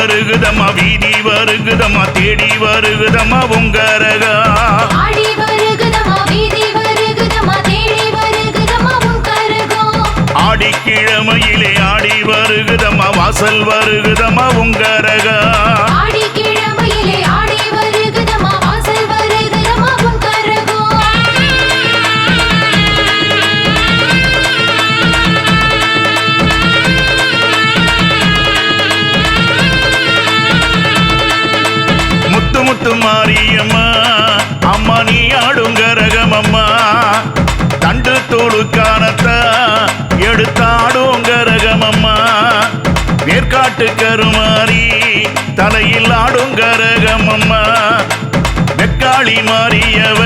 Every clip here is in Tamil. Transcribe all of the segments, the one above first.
வருகுதம்மா வீதி வருகுதம்மா தேடி வருகுதம்மா உங்கரகா ஆடி வருகுதம்மா வீதி வருகுதம்மா தேடி வருகுதம்மா உங்கரகா ஆடிக்கிழமையிலே ஆடி வருகுதம்மா வாசல் வருகுதம்மா உங்கரகா ஆடிக்கிழமையிலே ஆடி வருகுதம்மா வாசல் வருகுதம்மா உங்கரகா முத்து முத்து மாரியம்மா அம்மா நீ ஆடுங்கரகமம்மா தண்டு தோடு காணத்தா எடுத்தாடுங்கரகமம்மா வேர்காட்டு கருமாரி தலையில் ஆடுங்கரகமம்மா வெக்காளி மாரியவ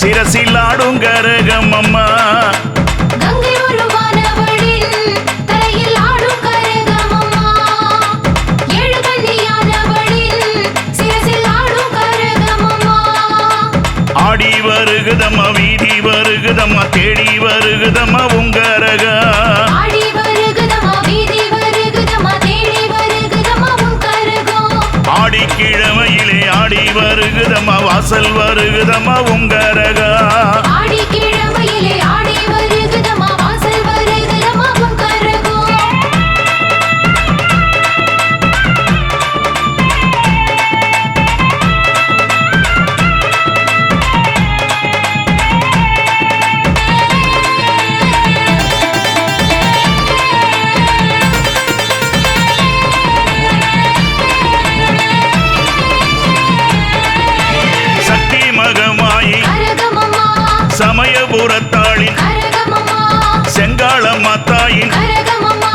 சிரசில் ஆடுங்கரகமம்மா கங்கை உருவானவளின் தலையில் ஆடும் கரகமம்மா ஏழு கன்னியானவளின் சிரசில் ஆடும் கரகமம்மா ஆடி வருகுதம்மா வீதி வருகுதம்மா தேடி வருகுதம்மா உங்கரகா ஆடி வருகுதம்மா வீதி வருகுதம்மா தேடி வருகுதம்மா உங்கரகா ஆடிக்கிழமையிலே ஆடி வருகுதம்மா வாசல் வருகுதம்மா உங்கரகா ஆடிக்கிழமையிலே ஆடி வருகுதம்மா வாசல் வருகுதம்மா உங்கரகா சக்தி மகமாயி கரகமம்மா சமயபுரத்தாளின் கரகமம்மா செங்காளம்மா தாயின் கரகமம்மா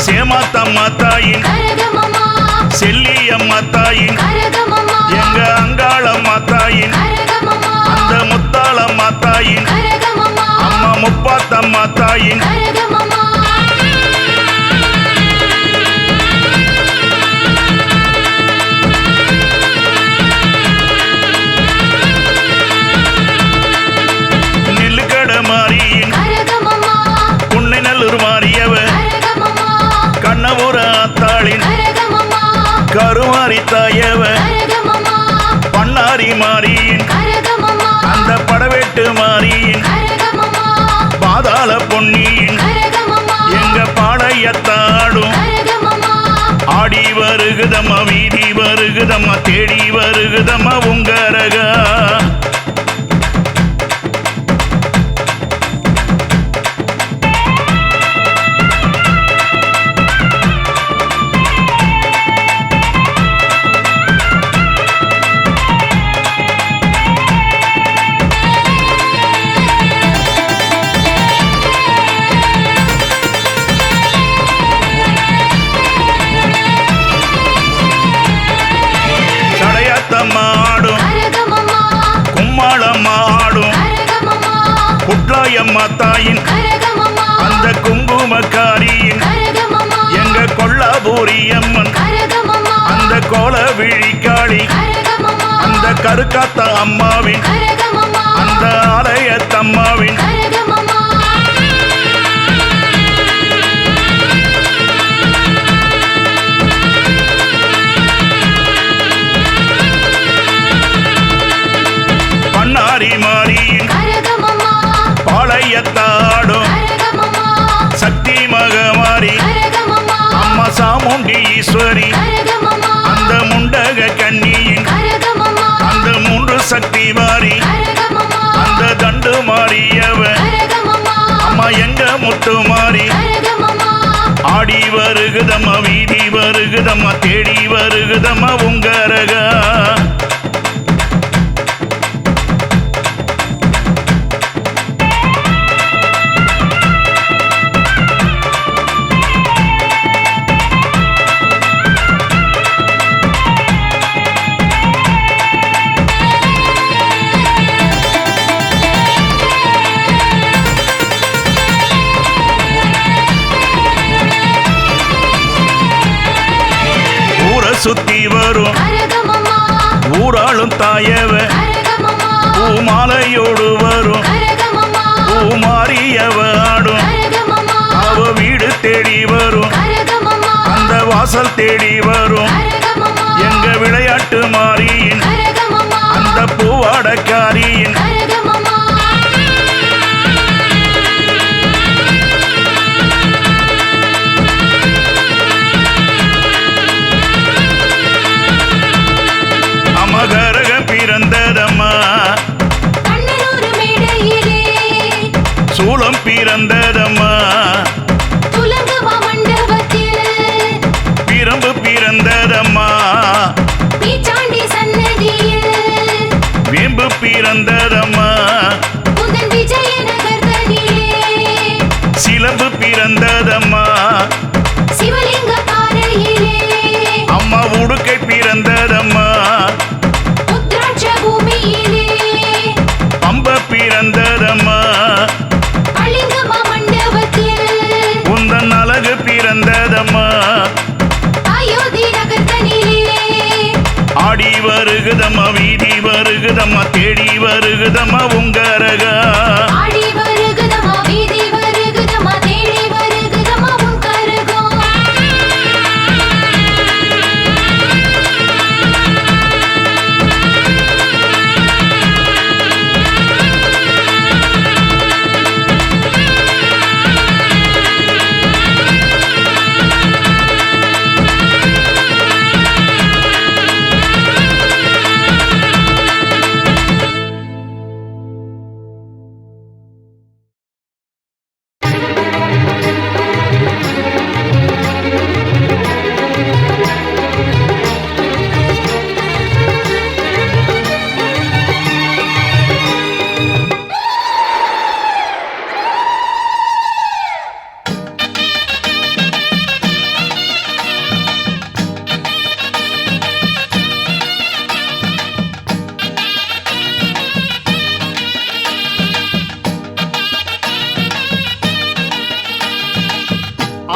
சேமாத்தம்மா தாயின் கரகமம்மா செல்லியம்மா தாயின் கரகமம்மா எங்க அங்காளம்மா தாயின் கரகமம்மா அந்த முத்தாளம்மா தாயின் கரகமம்மா அம்மா முப்பாத்தம்மா தாயின் கரகமம்மா நெல்லுக்கட மாரியின் கரகமம்மா புன்னை நல்லூர் மாரியவ கரகமம்மா கண்ணபுர ஆத்தாளின் கரகமம்மா கருமாரி தாயவ கரகமம்மா பண்ணாரி மாரியின் கரகமம்மா அந்த படவேட்டு மாரியின் கரகமம்மா பாதாள பொன்னியின் கரகமம்மா எங்க பாளையத்தாடும் கரகமம்மா ஆடி வருகுதம்மா வீதி வருகுதம்மா தேடி வருகுதம்மா உங்கரகா சடையாத்தம்மா ஆடும் கரகமம்மா கும்மாளம்மா ஆடும் கரகமம்மா குட்லாயம்மா தாயின் கரகமம்மா அந்த குங்குமக்காரியின் கரகமம்மா எங்க கொல்லாபூரி அம்மன் கரகமம்மா அந்த கோல விழிக்காளி கரகமம்மா அந்த கருக்காத்த அம்மாவின் கரகமம்மா அந்த ஆலயத்தம்மாவின் கரகமம்மா பண்ணாரி மாரியின் கரகமம்மா பாளையத்தாடும் கரகமம்மா சக்தி மகமாரி கரகமம்மா அம்மா சாமுண்டி ஈஸ்வரி கரகமம்மா அந்த முண்டக கன்னியின் கரகமம்மா அந்த மூன்று சக்தி மாறி கரகமம்மா அந்த தண்டு மாறியவ கரகமம்மா அம்மா எங்க முத்து மாறி கரகமம்மா ஆடி வருகுதம்மா வீதி வருகுதம்மா தேடி வருகுதம்மா உங்கரகா சுத்தி வரும் கரகமம்மா ஊராளும் தாயவ கரகமம்மா பூமாலையோடு வரும் கரகமம்மா பூமாரியவ ஆடும் கரகமம்மா அவ வீடு தேடி வரும் கரகமம்மா அந்த வாசல் தேடி வரும் கரகமம்மா எங்க விளையாட்டு மாறியின் கரகமம்மா அந்த பூவாடக்காரியின் கரகமம்மா அமகரக பிறந்ததம்மா கண்ணனூர் மேடையிலே சூலம் பிறந்ததம்மா துலங்குமா மண்டபத்தில் பிரம்பு பிறந்ததம்மா பீச்சாண்டி சன்னதியில் வேம்பு பிறந்ததம்மா புதன் விஜயநகர் தனிலே சிலம்பு பிறந்ததம்மா சிவலிங்க பாறையிலே அம்மா உடுக்கை பிறந்ததம்மா உத்ராட்ச பூமியிலே பம்ப பிறந்ததம்மா கலிங்கமா மண்டபத்தில் உந்தன் அழகு பிறந்ததம்மா அயோத்தி நகர் தனிலே ஆடி வருகுதம்மா வீதி வருகுதம்மா தேடி வருகுதம்மா உங்கரகா ஆடி வருகுதம்மா வீதி வருகுதம்மா தேடி வருகுதம்மா உன் கரகம்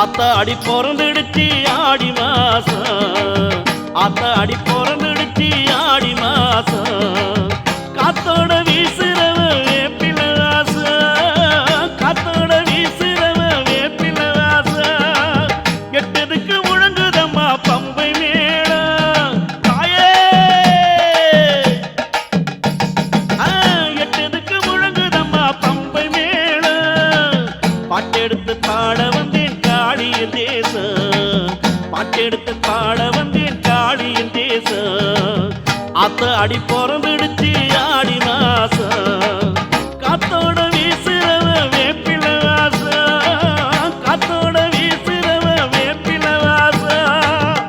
ஆத்தாடி பிறந்துடுச்சு ஆடி மாசம் ஆத்தாடி பிறந்துடுச்சு ஆடி மாசம் காத்தோட வீசுறவ வேப்பில வாசம் காத்தோட வீசுறவ வேப்பில வாசம் எட்டதுக்கு முழங்குதம்மா பம்பை மேளம் தாயே எட்டதுக்கு முழங்குதம்மா பம்பை மேளம் பாட்டெடுத்து பாட வந்தேன் காளியின் தேசம் பாட்டெடுத்து பாட வந்தேன் காளியின் தேசம் ஆத்த அடி பிறந்துடுச்சு ஆடி மாசம் காத்தோட வீசுறவ வேப்பில வாசம் காத்தோட வீசுறவ வேப்பில வாசம்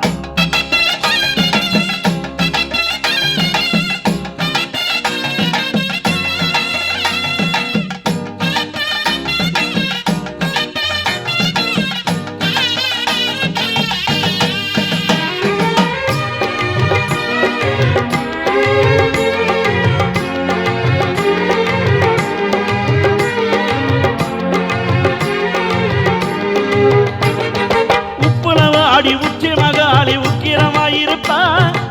உப்புலவாடி உச்சி மகாளி உக்கிரமாயிருப்பா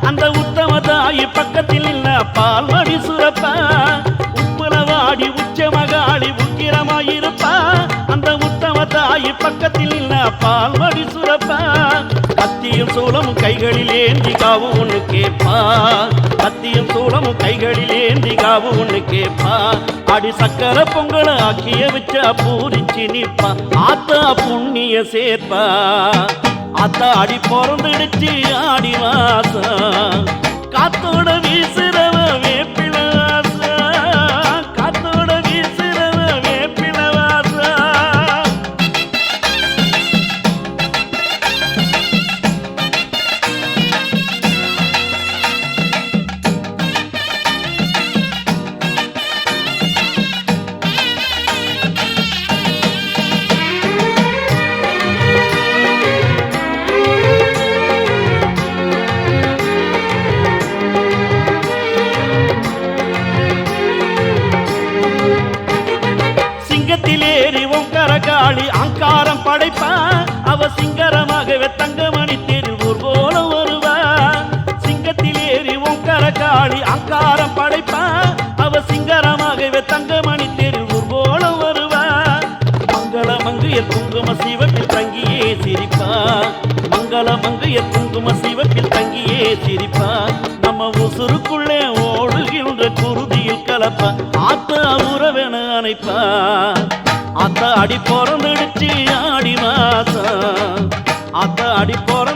அந்த உத்தம தாயி பக்கத்தில் இல்ல பால்வடி சுரப்பா உப்புலவாடி உச்ச மகாளி உக்கிரமாயிருப்பா அந்த உத்தம தாயி பக்கத்தில் இல்ல பால்வடி சுரப்பா கத்தியும் சூலமும் கைகளில் ஏந்தி காவு ஒண்ணு கேப்பா கத்தியும் சூலமும் கைகளில் ஏந்தி காவு ஒண்ணு கேப்பா அடி சக்கர பொங்கல ஆக்கிய வச்சா பூரிச்சு நிப்பா ஆத்தா புண்ணிய சேர்ப்பா ஆத்தா அடி பிறந்துடுச்சு ஆடி மாசம் காத்தோட வீசுறவ வேப்பில வாசம் காத்தோட வீசுறவ வேப்பில வாசம் சிங்கத்திலேறி ஓங்கார காளி அங்காரம் படைப்பா அவ சிங்கரமாகவே தங்கமணி தேரில் ஊர்வலம் வருவா சிங்கத்திலேறி ஓங்கார காளி அங்காரம் படைப்பா அவ சிங்கரமாகவே தங்கமணி தேரில் ஊர்வலம் வருவா மங்கள மங்கைய குங்கும சிவப்பில் தங்கியே சிரிப்பா மங்கள மங்கைய சிரிப்பா நம்ம உசுருக்குள்ளே ஓடுகின்ற குருதியில் கலப்பா ஆத்த உறவென அணைப்பா ஆத்த அடி பிறந்துடுச்சு ஆடி மாசம் ஆத்த அடி பிறந்து